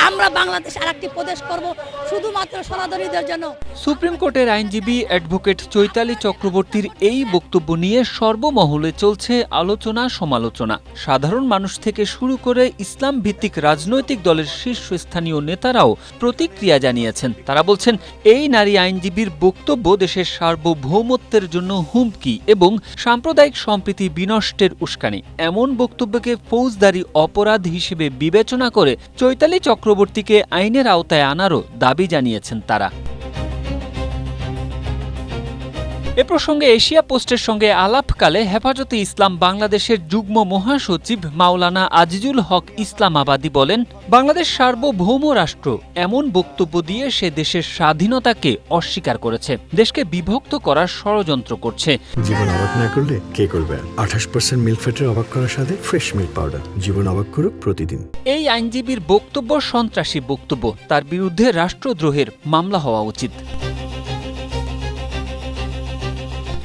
আমরা বাংলাদেশ আরেকটি প্রদেশ করব শুধুমাত্র সনাতনীদের জন্য। সুপ্রিম কোর্টের আইনজীবী অ্যাডভোকেট চৈতালি চক্রবর্তীর এই বক্তব্য নিয়ে সর্বমহলে চলছে আলোচনা সমালোচনা। সাধারণ মানুষ থেকে শুরু করে ইসলাম ভিত্তিক রাজনৈতিক দলের শীর্ষস্থানীয় নেতারাও প্রতিক্রিয়া জানিয়েছেন। তারা বলছেন, এই নারী আইনজীবীর বক্তব্য দেশের সার্বভৌমত্বের জন্য হুমকি এবং সাম্প্রদায়িক সম্প্রীতি বিনষ্টের উস্কানি। এমন বক্তব্যকে ফৌজদারি অপরাধ হিসেবে বিবেচনা করে চৈতালি চক্রবর্তীকে আইনের আওতায় আনারও দাবি জানিয়েছেন তারা। এ প্রসঙ্গে এশিয়া পোস্টের সঙ্গে আলাপকালে হেফাজতে ইসলাম বাংলাদেশের যুগ্ম মহাসচিব মাওলানা আজিজুল হক ইসলামাবাদী বলেন, বাংলাদেশ সার্বভৌম রাষ্ট্র, এমন বক্তব্য দিয়ে সে দেশের স্বাধীনতাকে অস্বীকার করেছে, দেশকে বিভক্ত করার ষড়যন্ত্র করছে। জীবন অবাক না করলে কে করবে? 28% মিল্ক ফ্যাটের অবাক করার সাথে ফ্রেশ মিল্ক পাউডার। জীবন অবাক করুক প্রতিদিন। এই আইনজীবীর বক্তব্য সন্ত্রাসী বক্তব্য, তার বিরুদ্ধে রাষ্ট্রদ্রোহের মামলা হওয়া উচিত।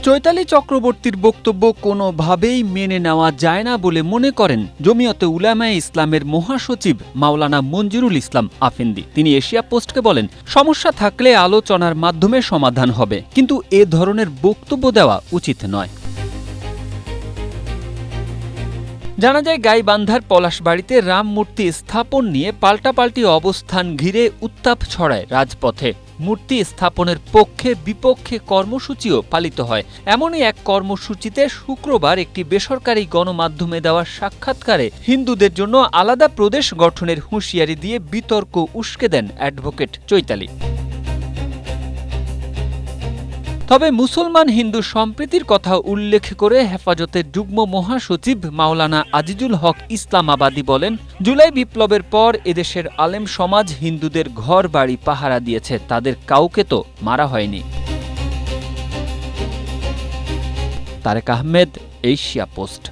চৈতালি চক্রবর্তীর বক্তব্য কোনোভাবেই মেনে নেওয়া যায় না বলে মনে করেন জমিয়তে উলামায়ে ইসলামের মহাসচিব মাওলানা মঞ্জুরুল ইসলাম আফেন্দি। তিনি এশিয়া পোস্টকে বলেন, সমস্যা থাকলে আলোচনার মাধ্যমে সমাধান হবে, কিন্তু এ ধরনের বক্তব্য দেওয়া উচিত নয়। জানা যায়, গাইবান্ধার পলাশবাড়িতে রাম মূর্তি স্থাপন নিয়ে পাল্টাপাল্টি অবস্থান ঘিরে উত্তাপ ছড়ায় রাজপথে। মূর্তি স্থাপনের পক্ষে বিপক্ষে কর্মসূচিও পালিত হয়। এমনই এক কর্মসূচিতে শুক্রবার একটি বেসরকারি গণমাধ্যমে দেওয়া সাক্ষাৎকারে হিন্দুদের জন্য আলাদা প্রদেশ গঠনের হুঁশিয়ারি দিয়ে বিতর্ক উস্কে দেন অ্যাডভোকেট চৈতালি। তবে মুসলমান হিন্দু সম্প্রীতির কথা উল্লেখ করে হেফাজতের যুগ্ম মহাসচিব মাওলানা আজিজুল হক ইসলামাবাদী বলেন, জুলাই বিপ্লবের পর এদেশের আলেম সমাজ হিন্দুদের ঘর বাড়ি পাহারা দিয়েছে, তাদের কাউকে তো মারা হয়নি। Tarek Ahmed, Asia post.